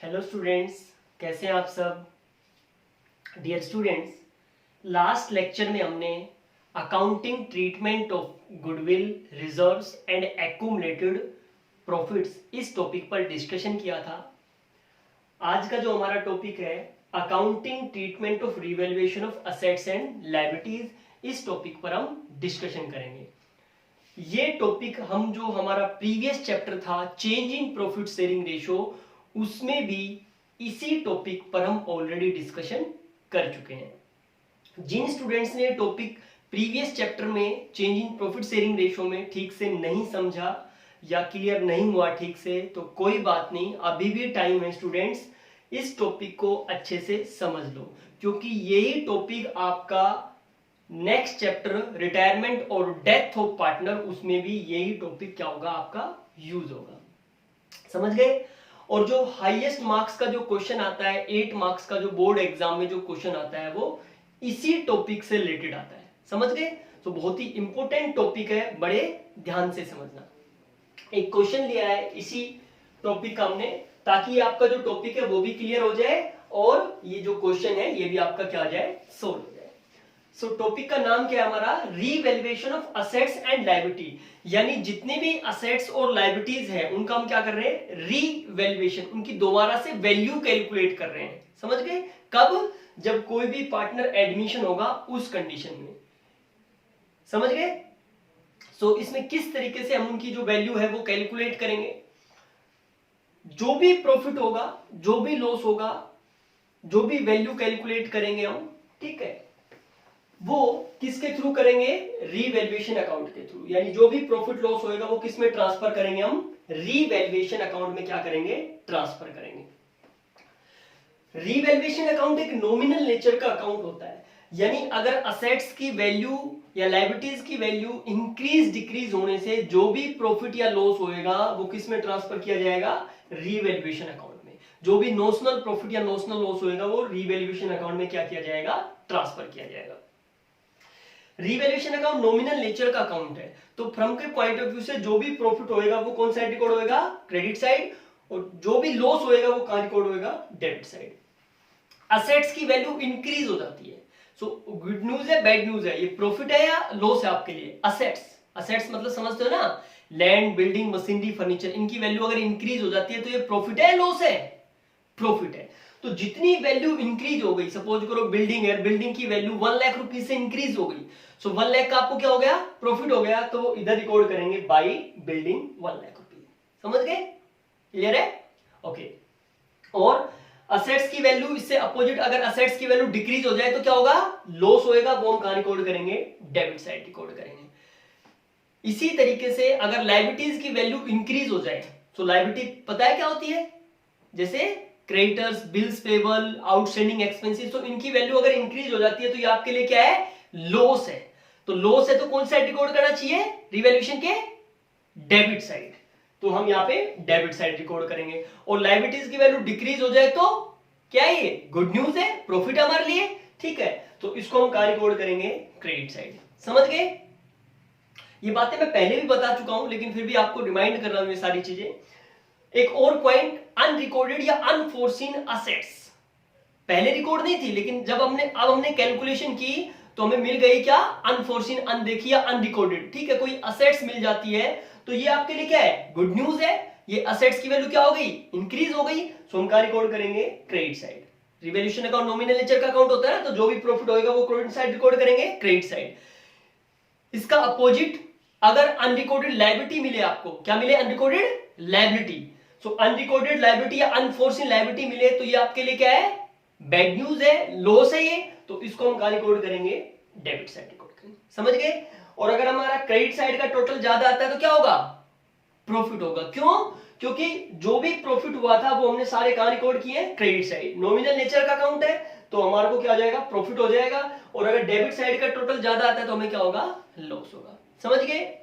Hello students, कैसे हैं आप सब। डियर स्टूडेंट्स, लास्ट लेक्चर में हमने accounting treatment of goodwill, reserves and accumulated profits इस टॉपिक पर डिस्कशन किया था। आज का जो हमारा टॉपिक है accounting treatment of revaluation of assets and liabilities, इस टॉपिक पर हम डिस्कशन करेंगे। ये टॉपिक हम जो हमारा प्रीवियस चैप्टर था change in profit sharing ratio, उसमें भी इसी टॉपिक पर हम ऑलरेडी डिस्कशन कर चुके हैं। जिन स्टूडेंट्स ने टॉपिक प्रीवियस चैप्टर में change in profit sharing ratio में ठीक से नहीं समझा या क्लियर नहीं हुआ ठीक से, तो कोई बात नहीं, अभी भी टाइम है स्टूडेंट्स, इस टॉपिक को अच्छे से समझ लो, क्योंकि यही टॉपिक आपका नेक्स्ट चैप्टर रिटायरमेंट और डेथ ऑफ पार्टनर, उसमें भी यही टॉपिक क्या होगा, आपका यूज होगा। समझ गए। और जो हाईएस्ट मार्क्स का जो क्वेश्चन आता है, 8 मार्क्स का जो बोर्ड एग्जाम में जो क्वेश्चन आता है, वो इसी टॉपिक से रिलेटेड आता है। समझ गए। तो बहुत ही इंपॉर्टेंट टॉपिक है, बड़े ध्यान से समझना। एक क्वेश्चन लिया है इसी टॉपिक का हमने, ताकि आपका जो टॉपिक है वो भी क्लियर हो जाए और ये जो क्वेश्चन है ये भी आपका क्या हो जाए, सोल्व हो जाए। सो टॉपिक का नाम क्या है हमारा, revaluation of assets and liability, यानी जितने भी असेट्स और लायबिलिटीज है उनका हम क्या कर रहे हैं, रीवैल्यूएशन, उनकी दोबारा से वैल्यू कैलकुलेट कर रहे हैं। समझ गए। कब, जब कोई भी पार्टनर एडमिशन होगा उस कंडीशन में। समझ गए। सो इसमें किस तरीके से हम उनकी जो वैल्यू है वो कैलकुलेट करेंगे। जो भी प्रॉफिट होगा, जो भी लॉस होगा, जो भी वैल्यू कैलकुलेट करेंगे हम, ठीक है, वो किसके थ्रू करेंगे, रीवैल्यूएशन अकाउंट के थ्रू। यानी जो भी प्रॉफिट लॉस होएगा वो किस में ट्रांसफर करेंगे, हम रीवैल्यूएशन अकाउंट में क्या करेंगे, ट्रांसफर करेंगे। रीवैल्यूएशन अकाउंट एक नॉमिनल नेचर का अकाउंट होता है, यानी अगर असेट्स की वैल्यू या लायबिलिटीज की वैल्यू इंक्रीज डिक्रीज होने से जो भी प्रॉफिट या लॉस होएगा वो किस में ट्रांसफर किया जाएगा, रीवैल्यूएशन अकाउंट में। जो भी नॉशनल प्रॉफिट या नॉशनल लॉस होएगा वो रीवैल्यूएशन अकाउंट में क्या किया जाएगा, ट्रांसफर किया जाएगा। रीवैल्यूएशन अकाउंट नॉमिनल नेचर का अकाउंट है, तो फ्रॉम के पॉइंट ऑफ व्यू से जो भी प्रॉफिट होएगा वो कौन साइड रिकॉर्ड होएगा, क्रेडिट साइड, और जो भी लॉस होएगा वो कहां रिकॉर्ड होएगा, डेबिट साइड। असेट्स की वैल्यू इंक्रीज हो जाती है। सो गुड न्यूज है, बैड न्यूज है, ये प्रॉफिट है या लॉस है आपके लिए। असेट्स मतलब समझते हो ना, लैंड, बिल्डिंग, मशीनरी, फर्नीचर, इनकी वैल्यू अगर इंक्रीज हो जाती है तो ये प्रॉफिट है, लॉस है, प्रॉफिट है। तो जितनी वैल्यू इंक्रीज हो गई, सपोज करो बिल्डिंग है, बिल्डिंग की वैल्यू 1 लाख रुपीस से इंक्रीज हो गई, सो 1 लाख का आपको क्या हो गया, प्रॉफिट हो गया, तो इधर रिकॉर्ड करेंगे बाई बिल्डिंग 1 लाख रुपीस। समझ गए, क्लियर है, ओके। और असेट्स की वैल्यू इससे अपोजिट, अगर असेट्स की वैल्यू डिक्रीज हो जाए तो क्या होगा, लॉस होएगा, वो हम कहां रिकॉर्ड करेंगे, डेबिट साइड रिकॉर्ड करेंगे। इसी तरीके से अगर लायबिलिटीज की वैल्यू इंक्रीज हो जाए, तो लायबिलिटी पता है क्या होती है, जैसे creditors, bills payable, outstanding expenses, तो इनकी वैल्यू अगर इंक्रीज हो जाती है तो ये आपके लिए क्या है, लॉस है। तो लॉस है तो कौन साइड रिकॉर्ड करना चाहिए, रिवैल्यूएशन के डेबिट साइड, तो हम यहाँ पे डेबिट साइड रिकॉर्ड करेंगे। और लायबिलिटीज की वैल्यू डिक्रीज हो जाए तो क्या है, ये गुड न्यूज है, प्रॉफिट हमारे लिए, ठीक है, तो इसको हम कहां रिकॉर्ड करेंगे, क्रेडिट साइड। समझ गए। ये बातें मैं पहले भी बता चुका हूं, लेकिन फिर भी आपको रिमाइंड कर रहा हूं ये सारी चीजें। एक और पॉइंट, अनरिकॉर्डेड या अनफोर्सीन असेट्स, पहले रिकॉर्ड नहीं थी, लेकिन जब हमने कैलकुलेशन की तो हमें मिल गई क्या, अनफोर्सीन, अनदेखी या अनरिकॉर्डेड, ठीक है, कोई असेट्स मिल जाती है तो ये आपके लिए क्या है, गुड न्यूज है। ये असेट्स की वैल्यू क्या हो गई, इंक्रीज हो गई, सो हम क्या रिकॉर्ड करेंगे, credit side. Revaluation account nominal nature का अकाउंट होता है ना, तो जो भी प्रॉफिट होगा वो क्रेडिट साइड रिकॉर्ड करेंगे, क्रेडिट साइड। इसका अपोजिट, अगर अनरिकॉर्डेड लायबिलिटी मिले आपको, क्या मिले, अनरिकॉर्डेड लायबिलिटी, सो अनरिकॉर्डेड लायबिलिटी या अनफोर्सीन लायबिलिटी मिले तो ये आपके लिए क्या है, बैड न्यूज है, लॉस है ये, तो इसको हम कहां रिकॉर्ड करेंगे, डेबिट साइड रिकॉर्ड करेंगे। समझ गए। और अगर हमारा क्रेडिट साइड का टोटल ज्यादा आता है तो क्या होगा, प्रॉफिट होगा। क्यों, क्योंकि जो भी प्रॉफिट हुआ था वो हमने सारे कहां रिकॉर्ड किए, क्रेडिट साइड। नॉमिनल नेचर का अकाउंट है तो हमारे को क्या हो जाएगा, प्रॉफिट हो जाएगा। और अगर डेबिट साइड का टोटल ज्यादा आता है तो हमें क्या होगा, लॉस होगा। समझ गए।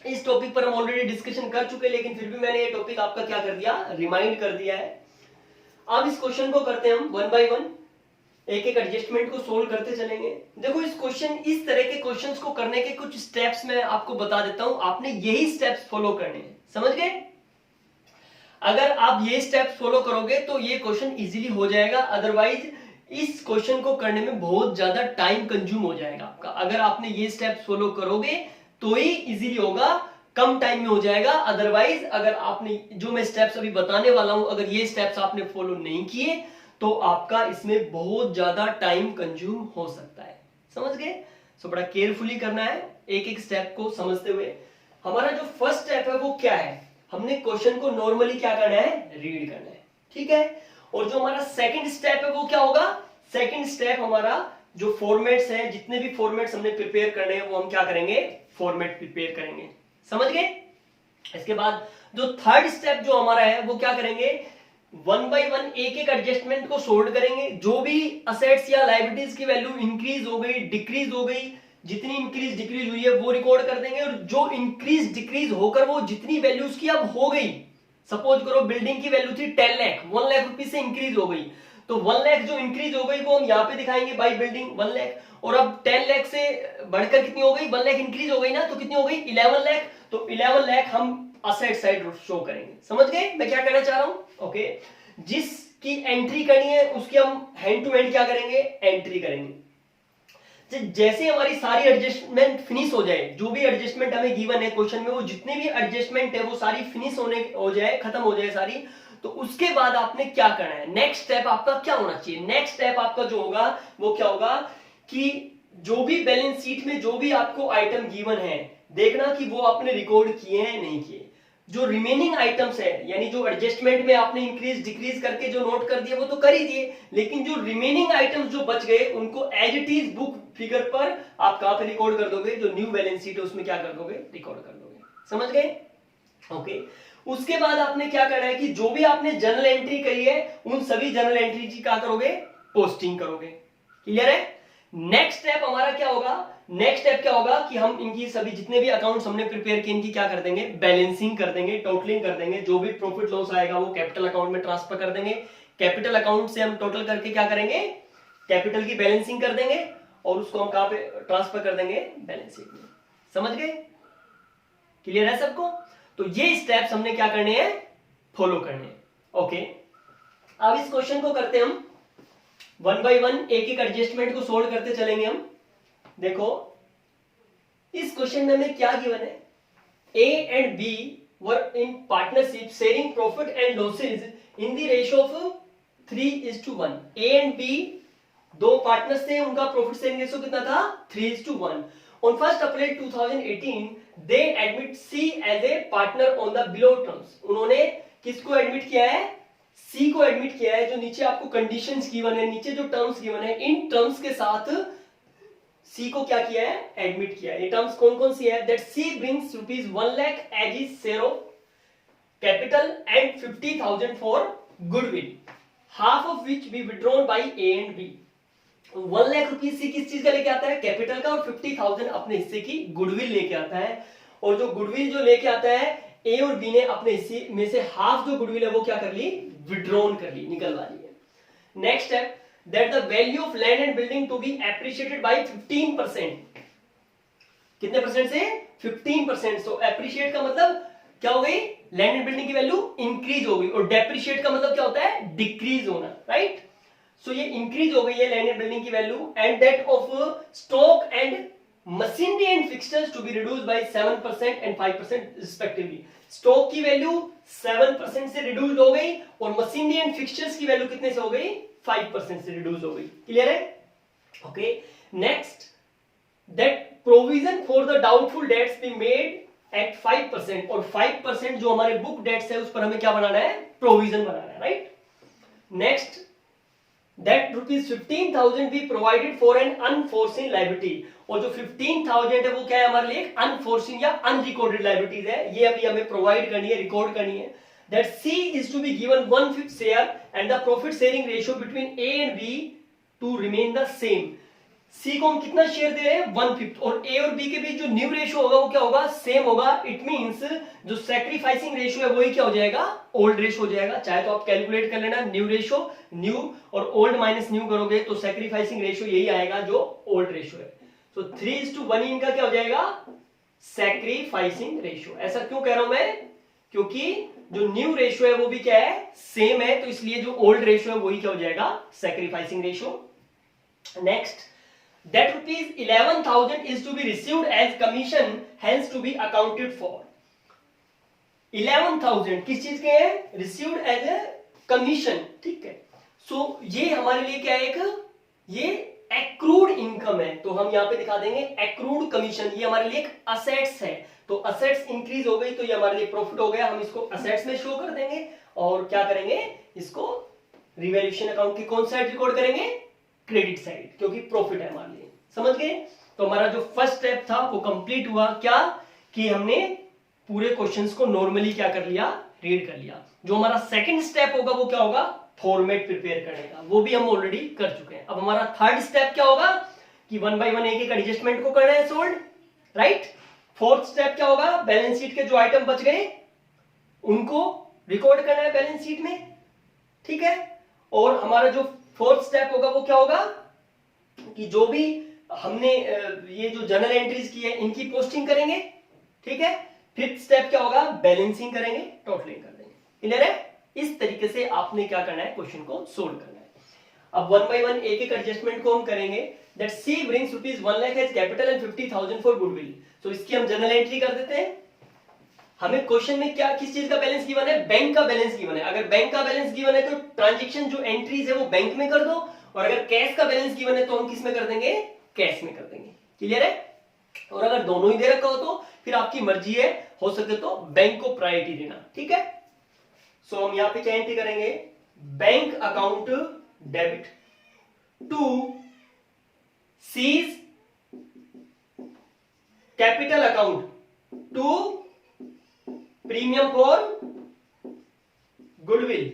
इस टॉपिक पर हम ऑलरेडी डिस्कशन कर चुके, लेकिन फिर भी मैंने ये टॉपिक आपका क्या कर दिया, रिमाइंड कर दिया है। अब इस क्वेश्चन को करते हैं हम वन बाय वन, एक एक एडजस्टमेंट को सोल्व करते चलेंगे। देखो इस क्वेश्चन, इस तरह के क्वेश्चंस को करने के कुछ स्टेप्स मैं आपको बता देता हूं, आपने यही स्टेप्स फॉलो करने हैं। समझ गए। अगर आप ये स्टेप्स फॉलो करोगे तो ये क्वेश्चन इजीली हो जाएगा, अदरवाइज इस क्वेश्चन को करने में बहुत ज्यादा टाइम कंज्यूम हो जाएगा आपका। अगर आपने ये स्टेप्स फॉलो करोगे तो ही इजीली होगा, कम टाइम में हो जाएगा। अदरवाइज अगर आपने जो मैं स्टेप्स अभी बताने वाला हूं, अगर ये स्टेप्स आपने फॉलो नहीं किए तो आपका इसमें बहुत ज्यादा टाइम कंज्यूम हो सकता है। समझ गए? सो बड़ा केयरफुली करना है एक एक स्टेप को समझते हुए। हमारा जो फर्स्ट स्टेप है वो क्या है, हमने क्वेश्चन को नॉर्मली क्या करना है, रीड करना है, ठीक है। और जो हमारा सेकंड स्टेप है वो क्या होगा, सेकंड स्टेप हमारा जो फॉर्मेट्स है, जितने भी फॉर्मेट्स हमने प्रिपेयर करने हैं वो हम क्या करेंगे, फॉर्मेट प्रिपेयर करेंगे। समझ गए? इसके बाद जो थर्ड स्टेप जो हमारा है वो क्या करेंगे, वन बाय वन एक एक एडजस्टमेंट को सोल्व करेंगे। जो भी असेट्स या लायबिलिटीज की वैल्यू इंक्रीज हो गई, डिक्रीज हो गई, जितनी इंक्रीज डिक्रीज हुई है वो रिकॉर्ड कर देंगे। और जो इंक्रीज डिक्रीज होकर वो जितनी वैल्यूज की अब हो गई, सपोज करो बिल्डिंग की वैल्यू थी 10 लाख, 1 लाख रुपीज से इंक्रीज हो गई, तो 1 लाख जो इंक्रीज हो गई वो हम यहाँ पे दिखाएंगे बाई बिल्डिंग 1 लाख। और अब 10 लाख से बढ़कर कितनी हो गई, 1 लाख इंक्रीज हो गई ना, तो कितनी हो गई 11 लाख, तो 11 लाख हम असेट साइड शो करेंगे। समझ गए मैं क्या कहना चाह रहा हूं? ओके, जिसकी एंट्री करनी है उसकी हम हैंड टू हैंड क्या करेंगे, एंट्री करेंगे। जैसे हमारी सारी एडजस्टमेंट फिनिश हो जाए, जो भी एडजस्टमेंट हमें गिवन है क्वेश्चन में, वो जितनी भी एडजस्टमेंट है वो सारी फिनिश हो जाए, खत्म हो जाए सारी, तो उसके बाद आपने क्या करना है, नेक्स्ट स्टेप आपका क्या होना चाहिए। नेक्स्ट स्टेप आपका जो होगा वो क्या होगा कि जो भी बैलेंस शीट में जो भी आपको आइटम गिवन है, देखना कि वो आपने रिकॉर्ड किए हैं नहीं किए। जो रिमेनिंग आइटम्स है, यानी जो एडजस्टमेंट में आपने इंक्रीज डिक्रीज करके जो नोट कर दिए वो तो कर ही दिए, लेकिन जो रिमेनिंग आइटम्स जो बच गए उनको as it is book figure पर आप कहां पे रिकॉर्ड कर दोगे, जो न्यू बैलेंस शीट है उसमें क्या कर दोगे, रिकॉर्ड कर दोगे। समझ गए? ओके, उसके बाद आपने क्या करना है कि जो भी आपने जर्नल एंट्री करी है उन सभी जर्नल एंट्री की क्या करोगे, पोस्टिंग करोगे। क्लियर है? नेक्स्ट स्टेप हमारा क्या होगा, नेक्स्ट स्टेप क्या होगा कि हम इनकी सभी जितने भी अकाउंट्स हमने प्रिपेयर किए इनकी क्या कर देंगे, बैलेंसिंग कर देंगे, टोटलिंग कर देंगे। जो भी प्रॉफिट लॉस आएगा वो कैपिटल अकाउंट में ट्रांसफर कर देंगे। कैपिटल अकाउंट से हम टोटल करके क्या करेंगे, कैपिटल की बैलेंसिंग कर देंगे और उसको हम कहां पे ट्रांसफर कर देंगे, बैलेंस शीट में। समझ गए? क्लियर है सबको? तो ये स्टेप्स हमने क्या करने हैं, फॉलो करने हैं। ओके, अब इस क्वेश्चन को करते हम वन बाय वन, एक एक एडजस्टमेंट को सोल्व करते चलेंगे हम। देखो इस क्वेश्चन में हमें क्या गिवन है, A and B were in partnership sharing profit and losses in the ratio of 3:1। A and B दो पार्टनर्स थे, उनका प्रॉफिट शेयरिंग रेशियो कितना था, 3:1। On 1 April 2018 they admit C as a partner on the below terms. उन्होंने किसको admit किया है, सी को एडमिट किया है। जो नीचे आपको कंडीशंस गिवन है, नीचे जो टर्म्स गिवन है, इन टर्म्स के साथ सी को क्या किया है, एडमिट किया है। ये टर्म्स कौन कौन सी है, that C brings ₹1 lakh as his share of capital and 50,000 for goodwill, half of which be withdrawn by A and B. 1 lakh rupees C किस चीज का लेके आता है, कैपिटल का, और 50,000 अपने हिस्से की गुडविल लेके आता है। और जो गुडविल जो लेके आता है, ए और बी ने अपने हिस्से में से हाफ जो गुडविल है वो क्या कर ली, विड्रॉन कर ली, निकलवा ली है। Next step, that the value of land and building to be appreciated by 15%। कितने परसेंट से, 15%। सो एप्रिशिएट का मतलब क्या हो गई, लैंड एंड बिल्डिंग की वैल्यू इंक्रीज हो गई, और डेप्रिशिएट का मतलब क्या होता है, डिक्रीज होना, राइट। सो ये इंक्रीज हो गई है लैंड एंड बिल्डिंग की value. And that of stock and machinery and fixtures to be reduced by 7% and 5% respectively. Stock की वैल्यू 7% से रिड्यूस हो गई और मशीनरी एंड फिक्सचर्स की वैल्यू कितने से हो गई, 5% से रिड्यूस हो गई। क्लियर है? Okay, next, that provision for the doubtful debts be made at 5%, और 5% जो हमारे बुक डेट्स है उस पर हमें क्या बनाना है, प्रोविजन बनाना है, right. Next, that ₹15,000 be provided for an unforeseen liability, और जो 15,000 है वो क्या है हमारे लिए, अनफोर्सिन या अनरिकॉर्डेड लायबिलिटीज है, ये अभी हमें प्रोवाइड करनी है, रिकॉर्ड करनी है। that C is to be given 1/5 share and the profit sharing ratio between A and B to remain the same। C को हम कितना शेयर दे रहे हैं, 1/5, और A और B के बीच जो न्यू रेशियो होगा वो क्या होगा, सेम होगा। इट मींस जो सैक्रिफाइसिंग रेशियो है वही क्या हो जाएगा, ओल्ड रेशियो हो जाएगा। चाहे तो आप कैलकुलेट कर लेना, न्यू रेशियो, न्यू और ओल्ड माइनस न्यू करोगे तो सैक्रिफाइसिंग रेशियो यही आएगा जो ओल्ड रेशियो है। सो 3:1 इनका क्या हो जाएगा, सैक्रिफाइसिंग रेशियो। ऐसा क्यों कह रहा हूं मैं, क्योंकि जो न्यू रेशियो है वो भी क्या है, सेम है, तो इसलिए जो ओल्ड रेशियो है वही क्या हो जाएगा, sacrificing ratio. Next, that rupees 11,000 is to be received as commission, hence to be accounted for। 11,000 किस चीज के हैं, received as a commission, ठीक है। सो ये हमारे लिए क्या है, एक ये एक्रूड इनकम है, तो हम यहाँ पे दिखा देंगे एक्रूड कमीशन, ये हमारे लिए एक असेट्स है, तो असेट्स इंक्रीज हो गई तो ये हमारे लिए प्रॉफिट हो गया, हम इसको असेट्स में शो कर देंगे और क्या करेंगे, इसको रिवैल्यूएशन अकाउंट की कौन साइड रिकॉर्ड करेंगे, क्रेडिट साइड, क्योंकि प्रॉफिट है हमारे लिए। समझ गए? तो हमारा जो फर्स्ट स्टेप था वो कंप्लीट हुआ, क्या कि हमने पूरे क्वेश्चंस को नॉर्मली क्या कर लिया, रीड कर लिया। जो हमारा सेकंड स्टेप होगा वो क्या होगा, फॉर्मेट प्रिपेयर करने का, वो भी हम ऑलरेडी कर चुके हैं। अब हमारा थर्ड स्टेप क्या होगा कि 1 बाय 1 एक एक एडजस्टमेंट को करना है, सोल्ड, राइट। फोर्थ स्टेप क्या होगा, बैलेंस शीट के जो आइटम बच गए उनको रिकॉर्ड करना है बैलेंस शीट में, ठीक है। और हमारा जो फोर्थ स्टेप होगा वो क्या होगा कि जो भी हमने ये जो जर्नल एंट्रीज की है इनकी पोस्टिंग करेंगे, ठीक है। फिफ्थ स्टेप क्या होगा, बैलेंसिंग करेंगे, टोटलिंग कर देंगे। क्लियर है? इस तरीके से आपने क्या करना है, क्वेश्चन को सोल्व करना है। अब 1 बाय 1 एक एक एडजस्टमेंट को हम करेंगे। That C brings rupees 1 lakh as capital and 50,000 for goodwill. So इसकी हम जर्नल एंट्री कर देते हैं। हमें क्वेश्चन में क्या, किस चीज का बैलेंस गिवन है, बैंक का बैलेंस गिवन है। अगर बैंक का बैलेंस गिवन है तो ट्रांजेक्शन जो एंट्रीज है वो बैंक में कर दो, और अगर कैश का बैलेंस गिवन है तो हम किस में कर देंगे, कैश में कर देंगे। क्लियर है? और अगर दोनों ही दे रखा हो तो फिर आपकी मर्जी है, हो सके तो बैंक को प्रायोरिटी देना, ठीक है। सो हम यहां पे क्या एंट्री करेंगे, bank account debit to C's capital account to premium for goodwill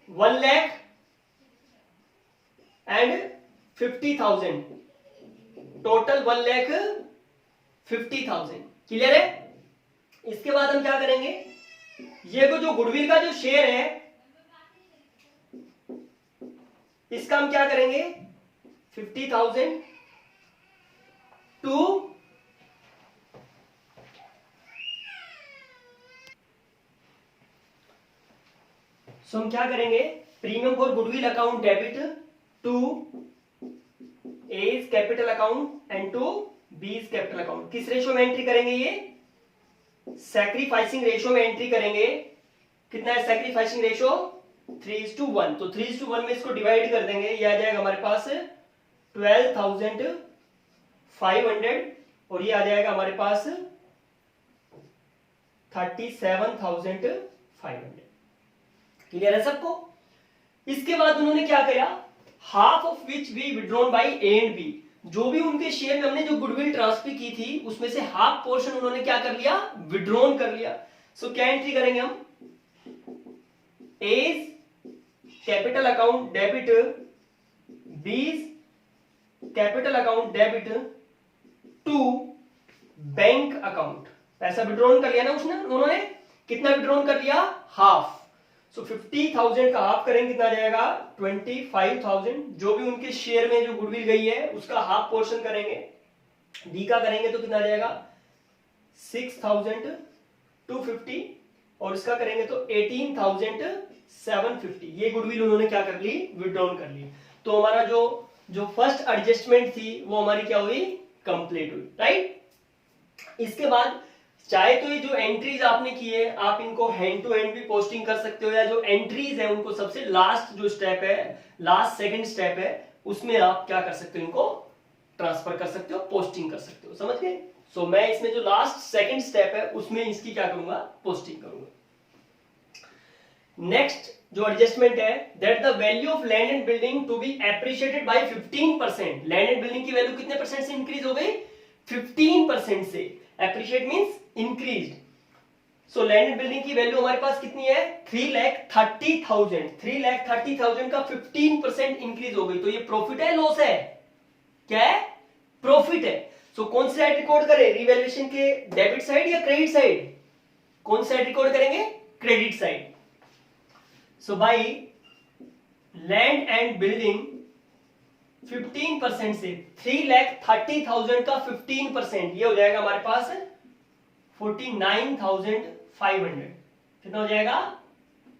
1 lakh and 50,000, total 1,50,000। Clear है? इसके बाद हम क्या करेंगे, ये जो गुडविल का जो शेयर है इसका हम क्या करेंगे, 50,000 टू हम क्या करेंगे, premium for goodwill account debit to A's capital account and to B's capital account. किस रेशियो में एंट्री करेंगे, ये सैक्रिफाइसिंग रेशियो में एंट्री करेंगे। कितना है सैक्रिफाइसिंग रेशियो, 3:1। तो 3:1 में इसको डिवाइड कर देंगे, ये आ जाएगा हमारे पास 12,500 और ये आ जाएगा हमारे पास 37,500। क्लियर है सबको? इसके बाद उन्होंने क्या किया, half of which we withdrawn by A and B. जो भी उनके शेयर में हमने जो गुडविल ट्रांसफर की थी उसमें से हाफ पोर्शन उन्होंने क्या कर लिया, विड्रॉन कर लिया। सो क्या एंट्री करेंगे हम, A's capital account debit B's capital account debit to bank account. पैसा विड्रॉन कर लिया ना उसने, उन्होंने कितना विड्रॉन कर लिया, हाफ। सो 50,000 का हाफ करेंगे, कितना जाएगा 25,000। जो भी उनके शेयर में जो गुडविल गई है उसका हाफ पोर्शन करेंगे, बी का करेंगे तो कितना जाएगा 6,250 और इसका करेंगे तो 18,750। ये गुडविल उन्होंने क्या कर ली, विड्रॉन कर ली। तो हमारा जो फर्स्ट एडजस्टमेंट थी वो हमारी क्या हुई, कंप्लीट हुई, राइट। इसके बाद चाहे तो ये जो एंट्रीज आपने की है आप इनको हैंड टू हैंड भी पोस्टिंग कर सकते हो, या जो एंट्रीज है उनको सबसे लास्ट जो स्टेप है, लास्ट सेकंड स्टेप है, उसमें आप क्या कर सकते हो, इनको ट्रांसफर कर सकते हो, पोस्टिंग कर सकते हो। समझ गए? सो मैं इसमें जो लास्ट सेकंड स्टेप है उसमें इसकी क्या करूंगा, पोस्टिंग करूंगा। नेक्स्ट जो एडजस्टमेंट है, that the value of land and building to be appreciated by 15%। Land and building की वैल्यू कितने परसेंट से इंक्रीज हो गई, 15% से। Appreciate means increased. So land and building की वैल्यू हमारे पास कितनी है, 3,30,000। 3,30,000 का 15% इंक्रीज हो गई, तो ये प्रॉफिट है, लॉस है, क्या है, प्रॉफिट है। सो कौन सी साइड रिकॉर्ड करें, रिवैल्यूएशन के डेबिट साइड या क्रेडिट साइड, कौन सी साइड रिकॉर्ड करेंगे, credit side. So by land and building 15% से 3,30,000 का 15%, ये हो जाएगा हमारे पास 49,500, कितना हो जाएगा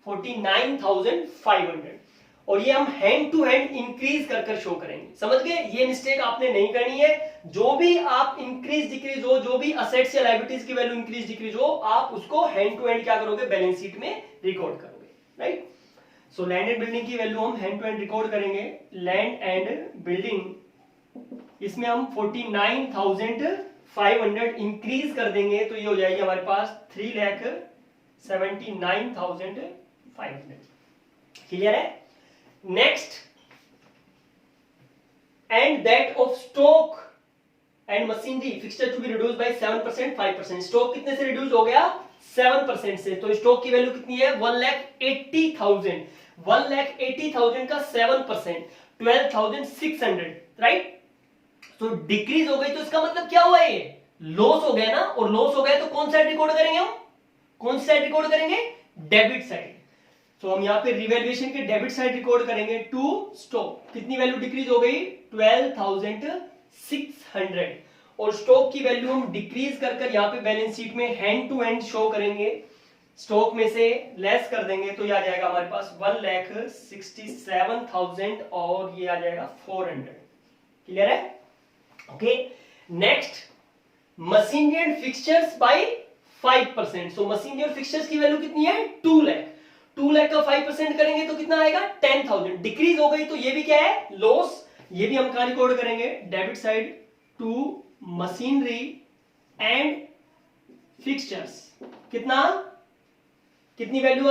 49,500। और ये हम हैंड टू हैंड इंक्रीज कर कर शो करेंगे, समझ गए? ये मिस्टेक आपने नहीं करनी है। जो भी आप इंक्रीज डिक्रीज हो, जो भी असेट्स या लायबिलिटीज की वैल्यू इंक्रीज डिक्रीज हो, आप उसको हैंड टू हैंड क्या करोगे, बैलेंस शीट में रिकॉर्ड करोगे, right? So land and building की वैल्यू हम हैंड टू हैंड रिकॉर्ड करेंगे। लैंड एंड बिल्डिंग, इसमें हम 49,500 इंक्रीज कर देंगे तो ये हो जाएगी हमारे पास 3,79,500। क्लियर है? Next, and that of stock and machinery fixture to be reduce by 7%, 5%। Stock कितने से रिड्यूस हो गया? 7% से। तो स्टॉक की वैल्यू कितनी है? 1,80,000। 1,80,000 का 7%, 12,600, राइट? तो डिक्रीज हो गई, तो इसका मतलब क्या हुआ? ये लॉस हो गया ना, और लॉस हो गया तो कौन साइड रिकॉर्ड करेंगे हम? कौन सी साइड रिकॉर्ड करेंगे? Debit side. तो हम यहाँ पे रिवैल्यूएशन के डेबिट साइड रिकॉर्ड करेंगे टू स्टॉक। कितनी वैल्यू डिक्रीज हो गई? 12,600। और स्टॉक की वैल्यू हम डिक्रीज कर कर यहाँ पे बैलेंस शीट में हैंड टू हैंड शो करेंगे। स्टॉक में से लेस कर देंगे तो ये आ जाएगा हमारे पास 1,67,000 और ये आ जाएगा 400। क्लियर है? Okay. Next, machinery and fixtures by 5%। So machinery और फिक्सचर्स की वैल्यू कितनी है? 2 लाख। 2 लाख का 5% करेंगे तो कितना आएगा? 10,000। डिक्रीज हो गई तो ये भी क्या है? लॉस। ये भी हम कहां रिकॉर्ड करेंगे? Debit side to machinery and fixtures. कितनी वैल्यू,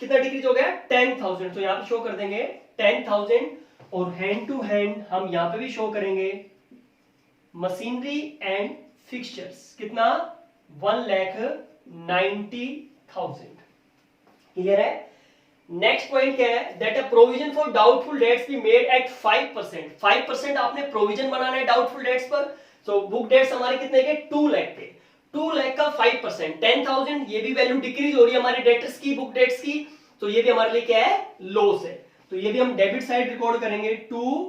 कितना डिक्रीज हो गया? 10,000। तो यहां पे शो कर देंगे 10,000 और हैंड टू हैंड हम यहां पे भी शो करेंगे मशीनरी एंड फिक्सचर्स। कितना? 1,90,000। क्लियर है? नेक्स्ट पॉइंट क्या है? That a provision for doubtful dates be made at 5%। 5% आपने प्रोविजन बनाना है डाउटफुल डेट्स पर। सो बुक डेट्स हमारे कितने के? 2 लाख पे। 2 लाख का 5%, 10,000। ये भी वैल्यू डिक्रीज हो रही है हमारे डेटर्स की, बुक डेट्स की। तो ये भी हमारे लिए क्या है? लॉस है। तो ये भी हम डेबिट साइड रिकॉर्ड करेंगे to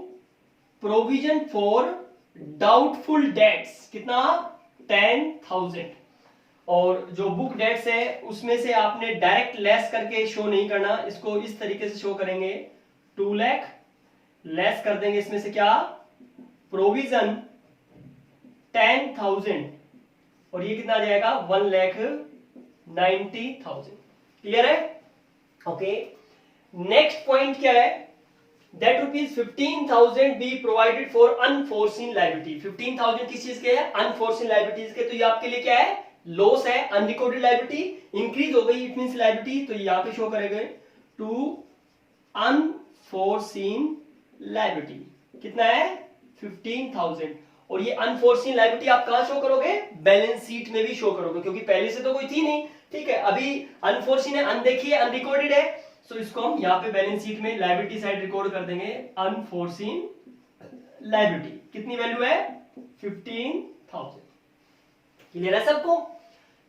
provision for doubtful debts. कितना? 10,000। और जो बुक डेट्स है उसमें से आपने डायरेक्ट लेस करके शो नहीं करना, इसको इस तरीके से शो करेंगे 2 लाख, लेस कर देंगे इसमें से क्या? प्रोविजन 10,000 और ये कितना आ जाएगा? 1,90,000। क्लियर है? ओके। नेक्स्ट पॉइंट क्या है? That ₹15,000 be provided for unforeseen liability. 15,000 किस चीज के है? अनफोर्सीन लायबिलिटीज के। तो ये आपके लिए क्या है? लॉस है। अनरिकॉर्डेड लायबिलिटी इंक्रीज हो गई, इट मींस लायबिलिटी। तो यहां पे शो करेंगे टू अनफोर्सीन लायबिलिटी। कितना है? 15,000। और ये अनफोर्सीन लायबिलिटी आप कहां शो करोगे? बैलेंस शीट में भी शो करोगे, क्योंकि पहले से तो कोई थी नहीं। ठीक है, अभी अनफोर्सीन है, अनदेखी है, अनरिकॉर्डेड है। सो इसको हम यहां पे बैलेंस शीट में लायबिलिटी साइड रिकॉर्ड कर देंगे अनफोर्सीन लायबिलिटी। कितनी वैल्यू है? 15,000। क्लियर है सबको?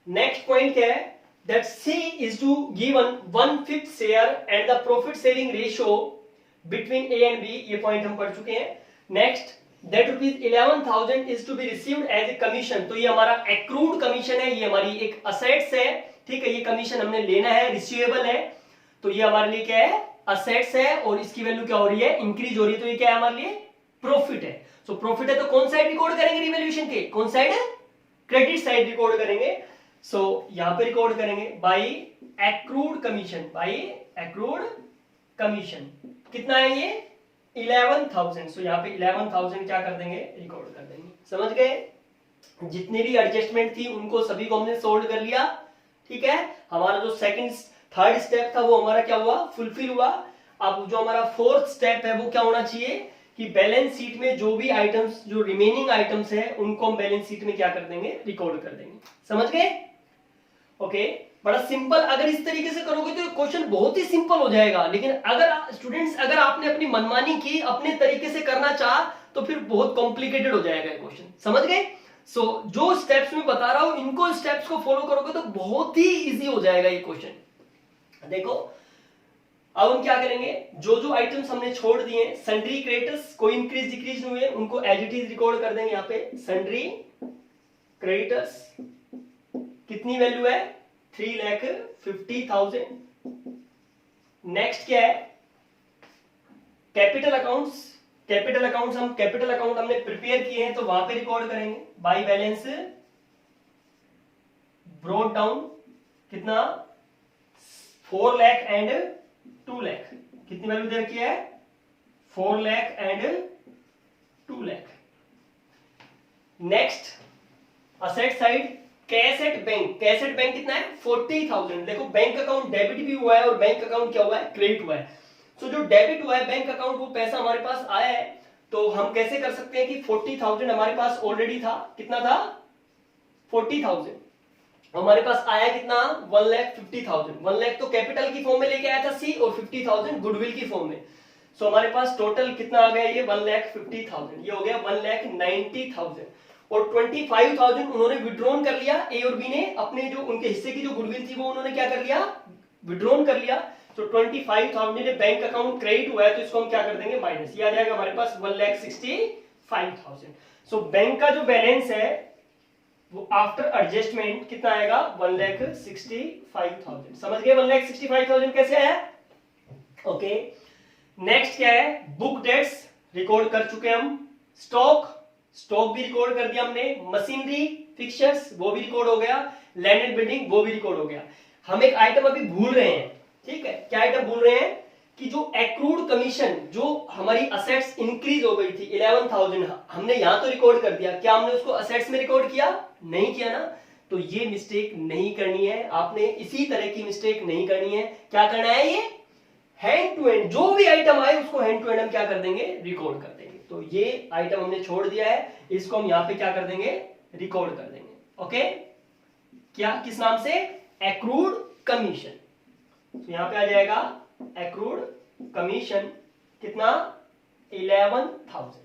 नेक्स्ट पॉइंट क्या है? That C is to given 1/5 share and the profit sharing ratio between A and B. ये पॉइंट हम पढ़ चुके हैं। Next, that ₹11,000 is to be received as a commission. तो ये हमारा एक्रूड कमीशन है, ये हमारी एक असेट्स है। ठीक है, ये कमीशन हमने लेना है, रिसीवेबल है। तो ये हमारे लिए क्या है? असेट्स है और इसकी वैल्यू क्या हो रही है? इंक्रीज हो रही है। तो ये क्या है? हमारे लिए प्रॉफिट है। सो प्रॉफिट है तो कौन साइड रिकॉर्ड करेंगे रिवैल्यूएशन के? कौन साइड है? क्रेडिट साइड रिकॉर्ड करेंगे। सो यहां पे रिकॉर्ड करेंगे by accrued commission. By accrued commission कितना है ये? 11,000। सो यहां पे 11,000 क्या कर देंगे? रिकॉर्ड कर देंगे। समझ गए? जितनी भी एडजस्टमेंट थी उनको सभी को हमने सोल्व कर लिया। ठीक है, हमारा जो सेकंड थर्ड स्टेप था वो हमारा क्या हुआ? फुलफिल हुआ। अब जो हमारा फोर्थ स्टेप है वो क्या होना चाहिए कि बैलेंस शीट में जो भी आइटम्स, जो रिमेनिंग आइटम्स है उनको हम बैलेंस शीट में क्या कर देंगे? रिकॉर्ड कर देंगे। समझ गए? ओके, बड़ा सिंपल। अगर इस तरीके से करोगे तो क्वेश्चन बहुत ही सिंपल हो जाएगा। लेकिन अगर स्टूडेंट्स, अगर आपने अपनी मनमानी की, अपने तरीके से करना चाहा तो फिर बहुत कॉम्प्लिकेटेड हो जाएगा क्वेश्चन। समझ गए? सो जो स्टेप्स मैं बता रहा हूं इनको स्टेप्स को फॉलो करोगे तो बहुत ही इजी हो जाएगा ये क्वेश्चन। देखो, अब हम क्या करेंगे? जो जो आइटम्स हमने छोड़ दिए, सन्ड्री क्रेडिटर्स कोई इंक्रीज डिक्रीज नहीं हुए, उनको एज इट इज रिकॉर्ड कर देंगे यहाँ पे। सन्ड्री क्रेडिटर्स कितनी वैल्यू है? 3,50,000। नेक्स्ट क्या है? Capital accounts. हम कैपिटल अकाउंट हमने प्रिपेयर किए हैं तो वहां पे रिकॉर्ड करेंगे। बाई बैलेंस ब्रॉट डाउन कितना? 4 लाख एंड 2 लाख। कितनी वैल्यू दे रखी है? 4 lakh and 2 lakh. Next asset side, cash at bank. Cash at bank कितना है? 40,000। देखो बैंक अकाउंट डेबिट भी हुआ है और बैंक अकाउंट क्या हुआ है? क्रेडिट हुआ है। सो जो डेबिट हुआ है बैंक अकाउंट, वो पैसा हमारे पास आया है, तो हम कैसे कर सकते हैं कि 40,000 हमारे पास ऑलरेडी था। कितना था? 40,000। हमारे पास आया कितना? 1,50,000। 1 लाख तो कैपिटल की फॉर्म में लेके आया था सी, और 50,000 गुडविल की फॉर्म में। सो हमारे पास टोटल कितना आ गया? ये 1,50,000। ये हो गया 1,90,000। और 25,000 उन्होंने विड्रॉन कर लिया। ए और बी ने अपने जो उनके हिस्से की जो गुडविल थी वो उन्होंने क्या कर लिया? विड्रॉन कर लिया। तो 25,000 ने बैंक अकाउंट क्रेडिट हुआ है, तो इसको हम क्या कर देंगे? माइनस। ये आ जाएगा हमारे पास 1,65,000। सो बैंक का जो बैलेंस है वो आफ्टर एडजस्टमेंट कितना आएगा? 1,65,000। समझ गए 1,65,000 कैसे आया? ओके। नेक्स्ट क्या है? बुक डेट्स रिकॉर्ड कर चुके हम। स्टॉक भी रिकॉर्ड कर दिया हमने। मशीनरी फिक्चर्स वो भी रिकॉर्ड हो गया। लैंड एंड बिल्डिंग वो भी रिकॉर्ड हो गया। हम एक आइटम अभी भूल रहे हैं, ठीक है? क्या आइटम भूल रहे हैं? कि जो एक्रूड कमीशन, जो हमारी असेट्स इंक्रीज हो गई थी 11,000, हमने यहां तो रिकॉर्ड कर दिया, क्या हमने उसको असेट्स में रिकॉर्ड किया? नहीं किया ना। तो ये मिस्टेक नहीं करनी है आपने, इसी तरह की मिस्टेक नहीं करनी है। क्या करना है? ये हैंड टू हैंड जो भी आइटम आए उसको हैंड टू हैंड हम क्या कर देंगे? रिकॉर्ड कर देंगे। तो ये आइटम हमने छोड़ दिया है, इसको हम यहां पे क्या कर देंगे? रिकॉर्ड कर देंगे। ओके। क्या, किस नाम से? Accrued commission. तो यहां पे आ जाएगा एक्रूड कमीशन कितना? 11,000।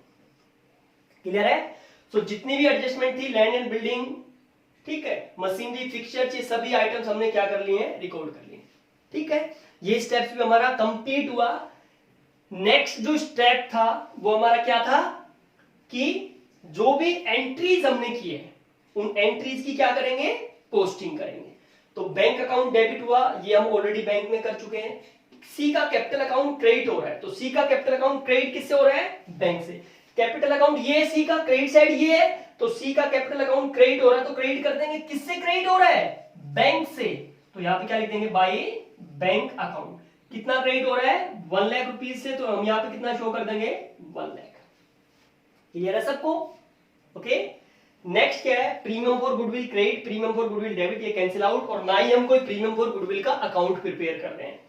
क्लियर है? सो जितनी भी एडजस्टमेंट थी, लैंड एंड बिल्डिंग, ठीक है, मशीनरी फिक्सचर, ये सभी आइटम्स हमने क्या कर लिए हैं? रिकॉर्ड कर लिए। ठीक है, ये स्टेप्स भी हमारा कंप्लीट हुआ। नेक्स्ट जो स्टेप था वो हमारा क्या था? कि जो भी एंट्रीज हमने की है उन एंट्रीज की क्या करेंगे? पोस्टिंग करेंगे। तो बैंक अकाउंट डेबिट हुआ, ये हम ऑलरेडी बैंक में कर चुके हैं। सी का कैपिटल अकाउंट क्रेडिट हो रहा है, तो सी का कैपिटल अकाउंट क्रेडिट किससे हो रहा है? बैंक से। कैपिटल अकाउंट ये सी का, क्रेडिट साइड ये है, तो सी का कैपिटल अकाउंट क्रेडिट हो रहा है, तो क्रेडिट कर देंगे। किससे क्रेडिट हो रहा है? बैंक से। तो यहां पे क्या लिख देंगे? By bank account. कितना क्रेडिट हो रहा है? 1 लाख रुपीज से, तो हम यहां पे कितना शो कर देंगे? 1 लाख। क्लियर है सबको? ओके। नेक्स्ट क्या है? Premium for goodwill credit, premium for goodwill debit, ये कैंसिल आउट। और ना ही हम कोई प्रीमियम फॉर गुडविल का अकाउंट प्रिपेयर कर रहे हैं।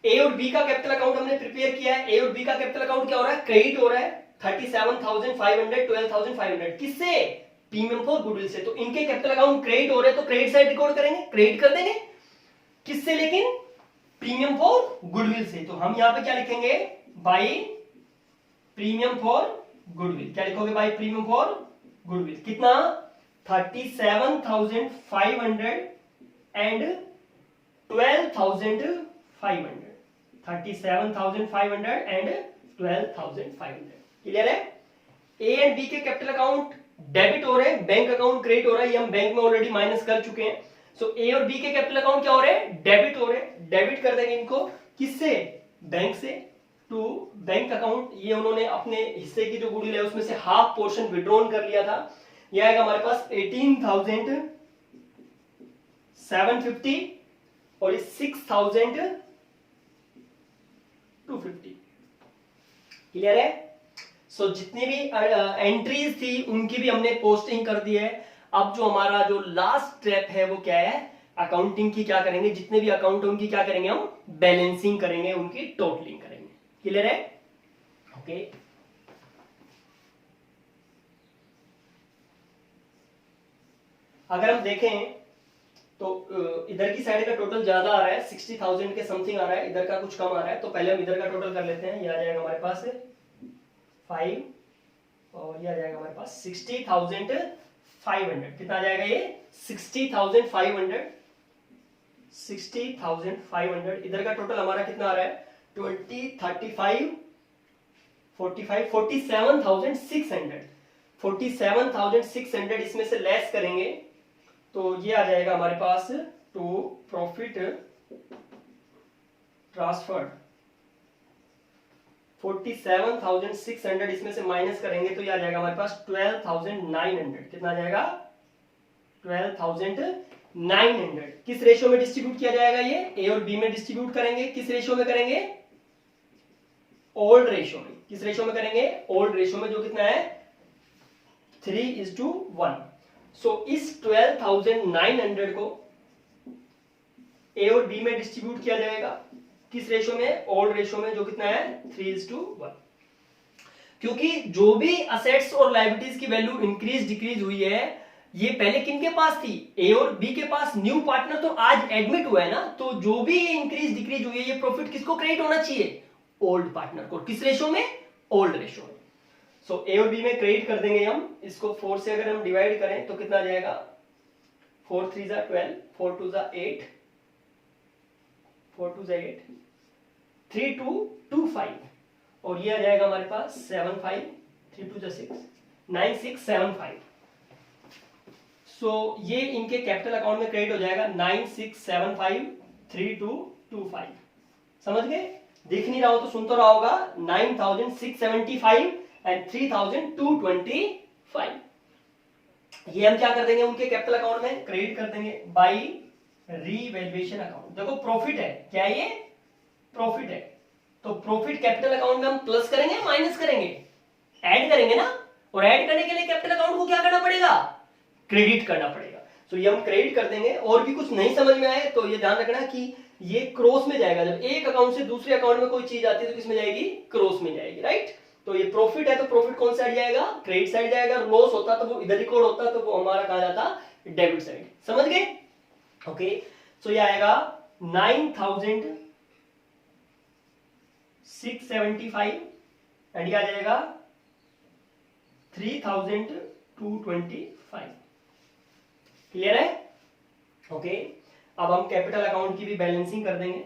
ए और बी का कैपिटल अकाउंट हमने प्रिपेयर किया है। ए और बी का कैपिटल अकाउंट क्या हो रहा है? क्रेडिट हो रहा है 37,500, 12,500। किससे? प्रीमियम फॉर गुडविल से। तो इनके कैपिटल अकाउंट क्रेडिट हो रहे हैं, तो क्रेडिट साइड रिकॉर्ड करेंगे, क्रेडिट कर देंगे। किससे? लेकिन प्रीमियम फॉर गुडविल से। तो हम यहां पे क्या लिखेंगे? By premium for goodwill. क्या लिखोगे? By premium for goodwill. कितना? 37,500 एंड 12,500। 37,500 एंड 12,500। क्लियर है? ए एंड बी के कैपिटल अकाउंट डेबिट हो रहे हैं, बैंक अकाउंट क्रेडिट हो रहा है, ये हम बैंक में ऑलरेडी माइनस कर चुके हैं। सो ए और बी के कैपिटल अकाउंट क्या हो रहे हैं? डेबिट हो रहे हैं। डेबिट कर देंगे इनको। किससे? बैंक से। टू बैंक अकाउंट, ये उन्होंने अपने हिस्से की जो गुडविल है उसमें से हाफ पोर्शन विड्रॉन कर लिया था। ये आएगा हमारे पास 18,750 और 6,250। क्लियर है? सो जितनी भी एंट्रीज थी उनकी भी हमने पोस्टिंग कर दी है। अब जो हमारा जो लास्ट स्टेप है वो क्या है? अकाउंटिंग की क्या करेंगे? जितने भी अकाउंट है उनकी क्या करेंगे? हम बैलेंसिंग करेंगे, उनकी टोटलिंग करेंगे। क्लियर है? ओके। अगर हम देखें तो इधर की साइड का टोटल ज्यादा आ रहा है, 60,000 के समथिंग आ रहा है, इधर का कुछ कम आ रहा है। तो पहले हम इधर का टोटल कर लेते हैं। ये आ जाएगा हमारे पास 5 और ये आ जाएगा हमारे पास 60,500। कितना आ जाएगा ये? 60,500। 60,500। इधर का टोटल हमारा कितना आ रहा है? 20, 35, 45, 47,600। 47,600 इसमें से लेस करेंगे तो ये आ जाएगा हमारे पास टू प्रॉफिट ट्रांसफर्ड 47,600, इसमें से माइनस करेंगे तो ये आ जाएगा हमारे पास 12,900। कितना आ जाएगा? 12,900। किस रेशियो में डिस्ट्रीब्यूट किया जाएगा? ये ए और बी में डिस्ट्रीब्यूट करेंगे। किस रेशियो में करेंगे? ओल्ड रेशियो में। किस रेशियो में करेंगे? ओल्ड रेशियो में, जो कितना है 3:1। सो इस 12,900 को ए और बी में डिस्ट्रीब्यूट किया जाएगा। किस रेशियो में? ओल्ड रेशियो में, जो कितना है 3:1। क्योंकि जो भी असेट्स और लायबिलिटीज की वैल्यू इंक्रीज डिक्रीज हुई है, ये पहले किनके पास थी? ए और बी के पास। न्यू पार्टनर तो आज एडमिट हुआ है ना, तो जो भी ये इंक्रीज डिक्रीज हुई है, ये प्रॉफिट किसको क्रेडिट होना चाहिए? ओल्ड पार्टनर को। किस रेशियो में? ओल्ड रेशियो में। सो ए और बी में क्रेडिट कर देंगे हम इसको। 4 से अगर हम डिवाइड करें तो कितना आ जाएगा? 4 3 जा 12, 4 2 जा 8, 4 2 जा 8, 3 2 2 5, और ये आ जाएगा हमारे पास 7 5, 3 2 जा 6, 9 6 7 5। सो ये इनके कैपिटल अकाउंट में क्रेडिट हो जाएगा 9675 3225। समझ गए? दिख नहीं रहा हो तो सुन तो रहा होगा। 9675 एंड 3225। ये हम क्या कर देंगे? उनके कैपिटल अकाउंट में क्रेडिट कर देंगे बाय रीवैल्यूएशन अकाउंट। देखो प्रॉफिट है, क्या है ये? प्रॉफिट है। तो प्रॉफिट कैपिटल अकाउंट में हम प्लस करेंगे माइनस करेंगे? ऐड करेंगे ना। और ऐड करने के लिए कैपिटल अकाउंट को क्या करना पड़ेगा? क्रेडिट करना पड़ेगा। तो ये हम क्रेडिट कर देंगे। और भी कुछ नहीं समझ में आए तो ये ध्यान रखना कि ये क्रॉस में जाएगा। जब एक अकाउंट से दूसरे अकाउंट में कोई चीज आती है तो किसमें जाएगी? क्रॉस में जाएगी, राइट। तो ये प्रॉफिट है तो प्रॉफिट कौन साइड जाएगा? क्रेडिट साइड जाएगा। लॉस होता तो वो इधर रिकॉर्ड होता, तो वो हमारा कहा जाता डेबिट साइड। समझ गए? ओके। सो ये आएगा 9,675 एंड ये आ जाएगा 3,225। क्लियर है? ओके। अब हम कैपिटल अकाउंट की भी बैलेंसिंग कर देंगे।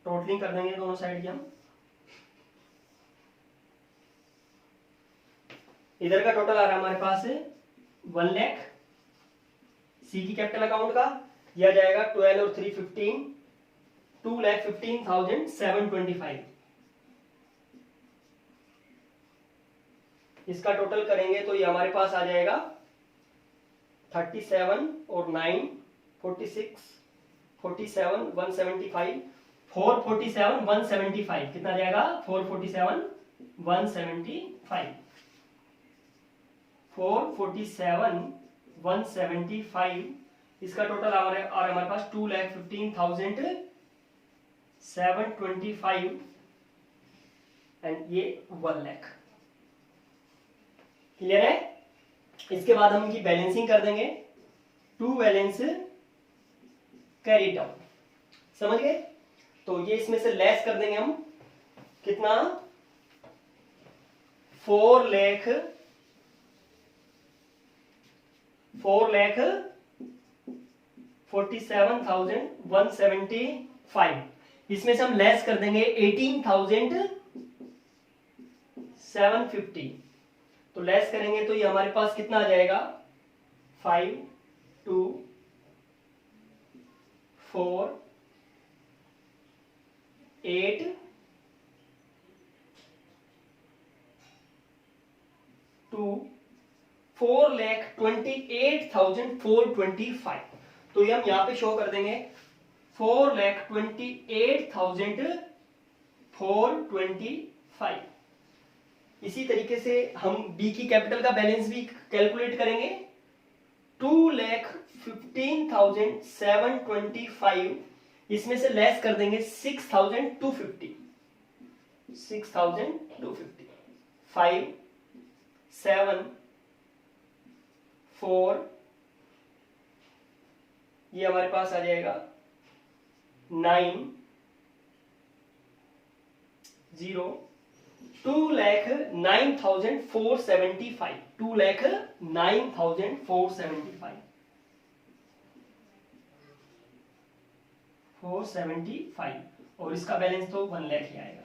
टोटलिंग कर देंगे दोनों साइड की हम। इधर का टोटल आ रहा है हमारे पास 1 लाख सी की कैपिटल अकाउंट का। यह जाएगा 12 और 3 15, 2,15,725। इसका टोटल करेंगे तो ये हमारे पास आ जाएगा 37 और 9 46, 47 175, 447 175। कितना जाएगा? 447 175, 447 175। इसका टोटल आ रहा है हमारे पास 2,15,725 एंड ये 1 लाख। क्लियर है? इसके बाद हम इनकी बैलेंसिंग कर देंगे। To balance carry down. समझ गए? तो ये इसमें से लेस कर देंगे हम। कितना? 4,47,175। इसमें से हम लेस कर देंगे 18,750। तो लेस करेंगे तो ये हमारे पास कितना आ जाएगा? 5 2 4 8 2 4,28,425। तो ये हम यहां पे शो कर देंगे 4,28,425। इसी तरीके से हम बी की कैपिटल का बैलेंस भी कैलकुलेट करेंगे। 2,15,725। इसमें से लेस कर देंगे 6,250, 6,250। 5 7 4, ये हमारे पास आ जाएगा 9 0, 2,09,475, 2,09,475, 475। और इसका बैलेंस तो 1 लाख ही आएगा।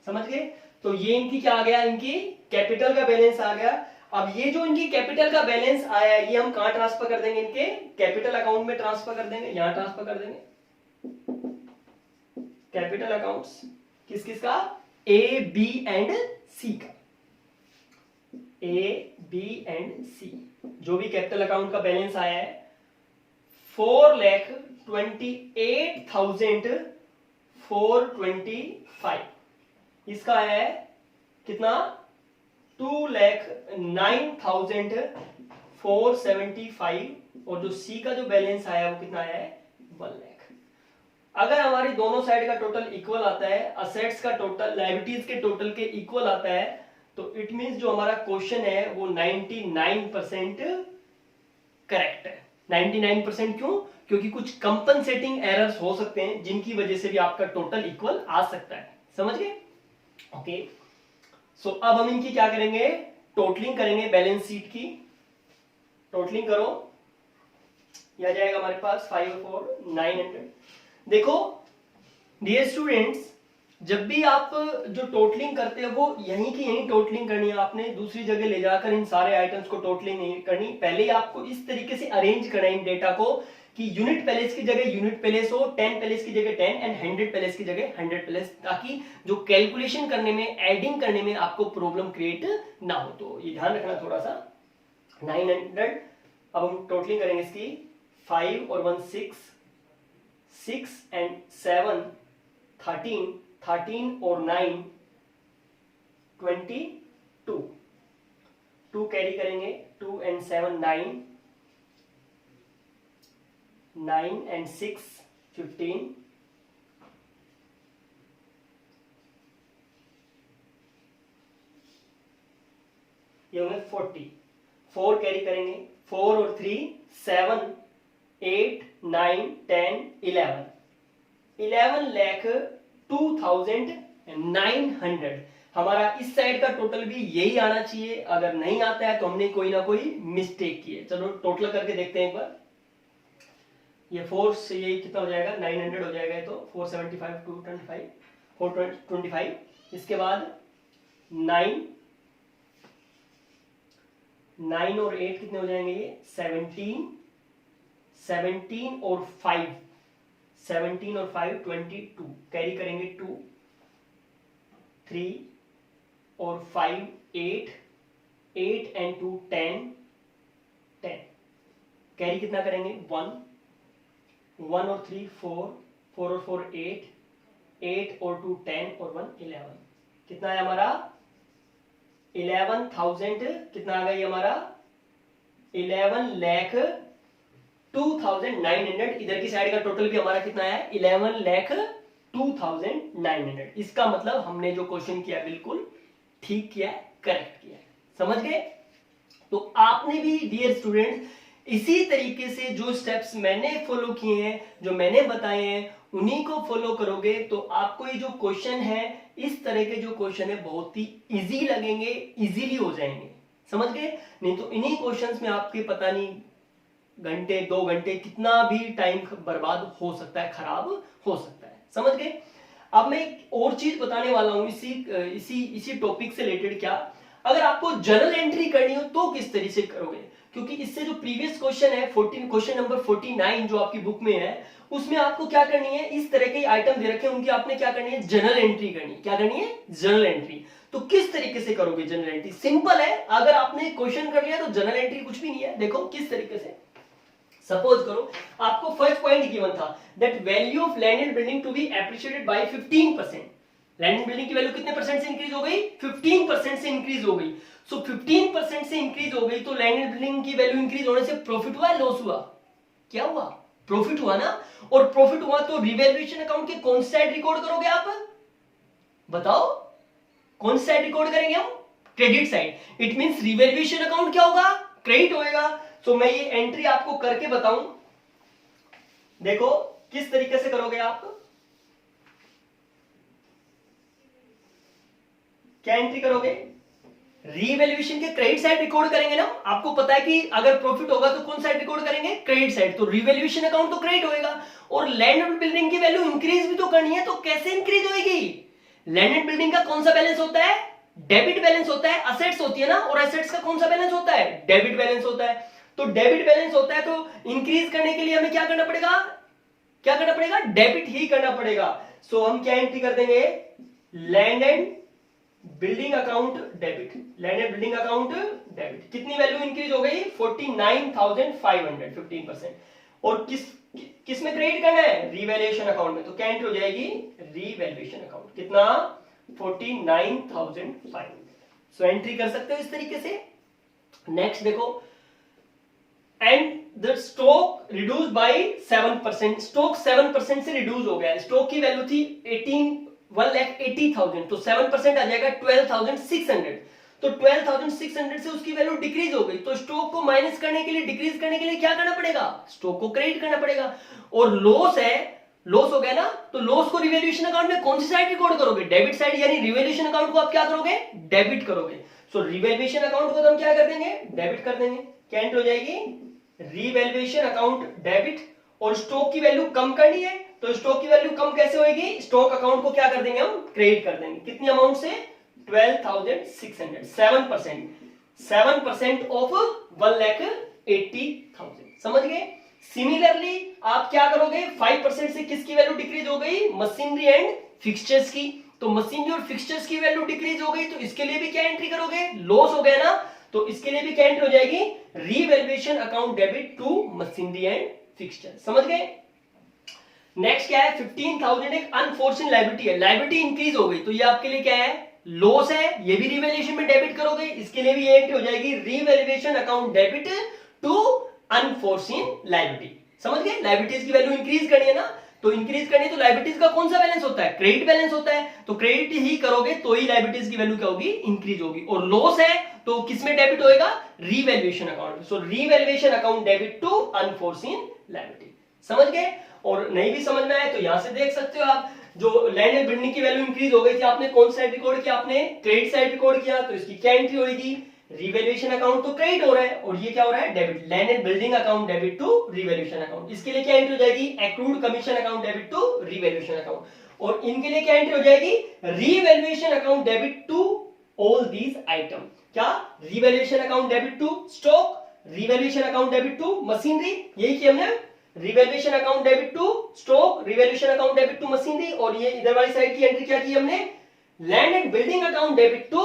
समझ गए? तो ये इनकी क्या आ गया, इनकी कैपिटल का बैलेंस आ गया। अब ये जो इनकी कैपिटल का बैलेंस आया ये हम कहां ट्रांसफर कर देंगे, इनके कैपिटल अकाउंट में ट्रांसफर कर देंगे, यहां ट्रांसफर कर देंगे। कैपिटल अकाउंट्स किस किस का, ए बी एंड सी का, ए बी एंड सी। जो भी कैपिटल अकाउंट का बैलेंस आया है 4,28,425, इसका आया है कितना, 2,09,475, और जो सी का जो बैलेंस आया वो कितना आया है, 1 लाख। अगर हमारी दोनों साइड का टोटल इक्वल आता है, असेट्स का टोटल लायबिलिटीज के टोटल के इक्वल आता है, तो इट मींस जो हमारा क्वेश्चन है वो 99% करेक्ट है। 99% क्यों, क्योंकि कुछ कंपनसेटिंग एरर्स हो सकते हैं जिनकी वजह से भी आपका टोटल इक्वल आ सकता है, समझ गए। ओके, सो अब हम इनकी क्या करेंगे, टोटलिंग करेंगे, बैलेंस शीट की टोटलिंग करो, यह आ जाएगा हमारे पास 5,900। देखो डियर स्टूडेंट्स, जब भी आप जो टोटलिंग करते हो वो यहीं की यहीं टोटलिंग करनी है, आपने दूसरी जगह ले जाकर इन सारे आइटम्स को टोटलिंग नहीं करनी। पहले ही आपको इस तरीके से अरेंज करना है इन डेटा को कि यूनिट पैलेस की जगह यूनिट पैलेस हो, 10 पैलेस की जगह 10 एंड 100 पैलेस की जगह 100 पैलेस, ताकि जो कैलकुलेशन करने में, एडिंग करने में आपको प्रॉब्लम क्रिएट ना हो। तो ये ध्यान रखना थोड़ा सा। 900 अब हम टोटलिंग करेंगे इसकी, 5 और 1 6, 6 एंड 7 13, 13 और 9 22, 2 कैरी करेंगे, 2 एंड 7 9, 9 एंड 6 15, ये होंगे 40, 4 कैरी करेंगे, 4 और 3 7 8 9 10 11, 11,02,900। हमारा इस साइड का टोटल भी यही आना चाहिए, अगर नहीं आता है तो हमने कोई ना कोई मिस्टेक की है। चलो टोटल करके देखते हैं एक बार। ये 4 से ये कितना हो जाएगा, 900 हो जाएगा, तो 475 225 425, इसके बाद 9 9 और 8 कितने हो जाएंगे, ये 17 17 और 5 17 और 5 22, कैरी करेंगे 2 3 और 5 8 8 एंड 2 10 10, कैरी कितना करेंगे 1 1 और 3 4 4 और 4 8 8 और 2 10 और 1 11, कितना है हमारा 11,000, कितना आ गया हमारा 11,02,900। इधर की साइड का टोटल भी हमारा कितना है 11,02,900। इसका मतलब हमने जो क्वेश्चन किया बिल्कुल ठीक किया है, करेक्ट किया है, समझ गए। तो आपने भी डियर स्टूडेंट्स इसी तरीके से जो स्टेप्स मैंने फॉलो किए हैं, जो मैंने बताए हैं, उन्हीं को फॉलो करोगे तो आपको ये जो क्वेश्चन है, इस तरह के जो क्वेश्चन है बहुत ही इजी लगेंगे, इजीली हो जाएंगे, समझ गए। नहीं तो इन्हीं क्वेश्चंस में आपके पता नहीं घंटे 2 घंटे कितना भी टाइम बर्बाद हो सकता है, खराब हो सकता है, समझ गए। अब मैं एक और चीज बताने वाला हूं इसी टॉपिक से रिलेटेड। क्या, अगर आपको जर्नल एंट्री करनी हो तो किस तरीके से करोगे, क्योंकि इससे जो प्रीवियस क्वेश्चन है 14 क्वेश्चन नंबर 49 जो आपकी बुक में है, उसमें आपको क्या करनी है, इस तरह के आइटम दे रखे हैं, उनकी आपने क्या करनी है, जर्नल एंट्री करनी है। क्या करनी है, जर्नल एंट्री। तो किस तरीके से करोगे जर्नल एंट्री, सिंपल है। अगर आपने क्वेश्चन कर लिया तो जर्नल एंट्री कुछ भी नहीं है। देखो किस तरीके से, सपोज करो आपको फर्स्ट पॉइंट गिवन था that value of land and building to be appreciated by 15%। Land and building की वैल्यू कितने परसेंट से इंक्रीज हो गई, 15% से इंक्रीज हो गई। सो 15% से इंक्रीज हो गई तो लैंड एंड बिल्डिंग की वैल्यू इंक्रीज होने से प्रॉफिट हुआ, लॉस हुआ, क्या हुआ, प्रॉफिट हुआ ना। और प्रॉफिट हुआ तो रिवैल्यूएशन अकाउंट के कौन सा साइड रिकॉर्ड करोगे आप, बताओ कौन सा साइड रिकॉर्ड करेंगे हम, credit side. It means revaluation account क्या होगा, क्रेडिट होएगा। तो मैं ये एंट्री आपको करके बताऊं, देखो किस तरीके से करोगे आप, क्या एंट्री करोगे, रीवैल्यूएशन के क्रेडिट साइड रिकॉर्ड करेंगे ना। आपको पता है कि अगर प्रॉफिट होगा तो कौन साइड रिकॉर्ड करेंगे, क्रेडिट साइड। तो रीवैल्यूएशन अकाउंट तो क्रेडिट होएगा, और लैंड एंड बिल्डिंग की वैल्यू इंक्रीज भी तो करनी है, तो कैसे इंक्रीज होएगी, लैंड एंड बिल्डिंग का कौन सा बैलेंस होता है? डेबिट बैलेंस होता है, असेट्स होती है ना, और असेट्स का कौन सा बैलेंस होता है? डेबिट बैलेंस होता है। तो डेबिट बैलेंस होता है, तो इंक्रीज करने के लिए हमें क्या करना पड़ेगा? क्या करना पड़ेगा? डेबिट ही करना पड़ेगा। सो हम क्या एंट्री कर देंगे? Land and building account debit. Land and building account debit. कितनी वैल्यू इंक्रीज हो गई? 49,500, 15%। और किस में क्रेडिट करना है? रिवैल्यूएशन अकाउंट में। तो क्या एंट्री हो जाएगी? Revaluation account. कितना? 49,500। सो एंट्री कर सकते हो इस तरीके से। नेक्स्ट देखो, and the stock reduce by 7%। Stock 7% से रिड्यूस हो गया। स्टॉक की वैल्यू थी 1,80,000, तो 7% आ जाएगा 12,600। तो 12,600 से उसकी वैल्यू डिक्रीज हो गई। तो स्टॉक को माइनस करने के लिए, डिक्रीज करने के लिए क्या करना पड़ेगा? स्टॉक को क्रेडिट करना पड़ेगा। और लॉस है, लॉस हो गया ना, तो लॉस को रिवैल्यूएशन अकाउंट में कौन सी साइड रिकॉर्ड करोगे? डेबिट साइड, यानी रिवैल्यूएशन अकाउंट को आप क्या करोगे? डेबिट करोगे। सो रिवैल्यूएशन अकाउंट को तो हम क्या कर देंगे? डेबिट कर देंगे। क्या एंट्री हो जाएगी? Revaluation account debit. और स्टॉक की वैल्यू कम करनी है, तो स्टॉक की वैल्यू कम कैसे होगी? स्टॉक अकाउंट को क्या कर देंगे? हम क्रेडिट कर देंगे। कितनी अमाउंट से? 12,600। 7% ऑफ 1,80,000। समझ गए? सिमिलरली आप क्या करोगे? 5% से किसकी वैल्यू डिक्रीज हो गई? मशीनरी एंड फिक्सचर्स की। तो मशीनरी और फिक्सचर्स की वैल्यू डिक्रीज हो गई, तो इसके लिए भी क्या एंट्री करोगे? लॉस हो गया ना, तो इसके लिए भी क्या एंट्री हो जाएगी? Revaluation account debit to machinery and fixture. समझ गए? नेक्स्ट क्या है? 15,000 एक अनफोर्सिन लायबिलिटी है। लायबिलिटी इंक्रीज हो गई, तो ये आपके लिए क्या है? लॉस है। ये भी रिवैल्यूएशन में डेबिट करोगे, इसके लिए भी ये एंट्री हो जाएगी revaluation account debit to unforeseen liability. समझ गए? लायबिलिटीज की वैल्यू इंक्रीज करनी है ना, तो इंक्रीज करनी है, तो लायबिलिटीज का कौन सा बैलेंस होता है? क्रेडिट बैलेंस होता है। तो क्रेडिट ही करोगे तो ही लायबिलिटीज की वैल्यू क्या होगी? इंक्रीज होगी। और लॉस है तो किसमें डेबिट होएगा? Revaluation account. So revaluation account debit to unforeseen liability. समझ गए? और नहीं भी समझ में आए तो यहां से देख सकते हो आप, जो लैंड एंड बिल्डिंग की वैल्यू इंक्रीज हो गई थी, आपने कौन सा साइड रिकॉर्ड किया? आपने क्रेडिट साइड रिकॉर्ड किया, तो इसकी क्या एंट्री होगी? रिवैल्यूएशन अकाउंट तो क्रेडिट हो रहा है, और ये क्या हो रहा है? Debit. Land and building account debit to revaluation account. इसके लिए क्या एंट्री हो जाएगी? Accrued commission account debit to revaluation account. और इनके लिए क्या एंट्री हो जाएगी? Revaluation account debit to all these item. क्या? Revaluation account debit to stock, revaluation account debit to machinery, यही किया हमने। Revaluation account debit to stock, revaluation account debit to machinery, और ये इधर वाली साइड की एंट्री क्या की हमने? Land and building account debit to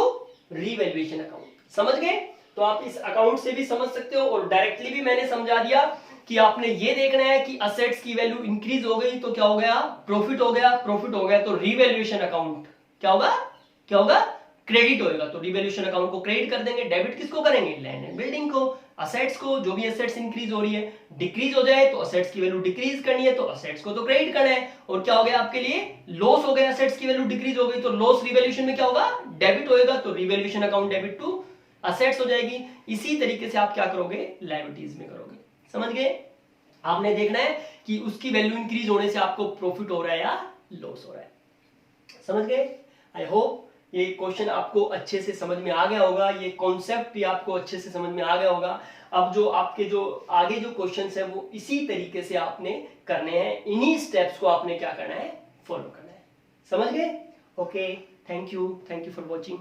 revaluation account. समझ गए? तो आप इस अकाउंट से भी समझ सकते हो, और डायरेक्टली भी मैंने समझा दिया कि आपने ये देखना है कि असेट्स की वैल्यू इंक्रीज हो गई तो क्या हो गया? प्रॉफिट हो गया। प्रॉफिट हो गया तो रिवैल्यूएशन अकाउंट क्या होगा? क्या होगा? क्रेडिट होएगा। तो रिवैल्यूएशन अकाउंट को क्रेडिट कर देंगे। डेबिट किसको करेंगे? लैंड एंड बिल्डिंग को, असेट्स को। जो भी असेट्स इंक्रीज हो रही है, डिक्रीज हो जाए तो असेट्स की वैल्यू डिक्रीज करनी है, तो असेट्स को तो क्रेडिट करना है। और क्या हो गया आपके लिए? लॉस हो गया, असेट्स की वैल्यू डिक्रीज हो गई, तो लॉस रिवैल्यूएशन में क्या होगा? डेबिट होएगा। तो revaluation account debit to assets हो जाएगी। इसी तरीके से आप क्या करोगे? लायबिलिटीज में करोगे। समझ गए? आपने देखना है कि उसकी वैल्यू इंक्रीज होने से आपको प्रॉफिट हो रहा है या लॉस हो रहा है। समझ गए? आई होप ये क्वेश्चन आपको अच्छे से समझ में आ गया होगा, ये कॉन्सेप्ट भी आपको अच्छे से समझ में आ गया होगा। अब जो आपके जो आगे जो क्वेश्चंस है वो इसी तरीके से आपने करने हैं, इन्हीं स्टेप्स को आपने क्या करना है? फॉलो करना है। समझ गए? Okay, thank you for watching.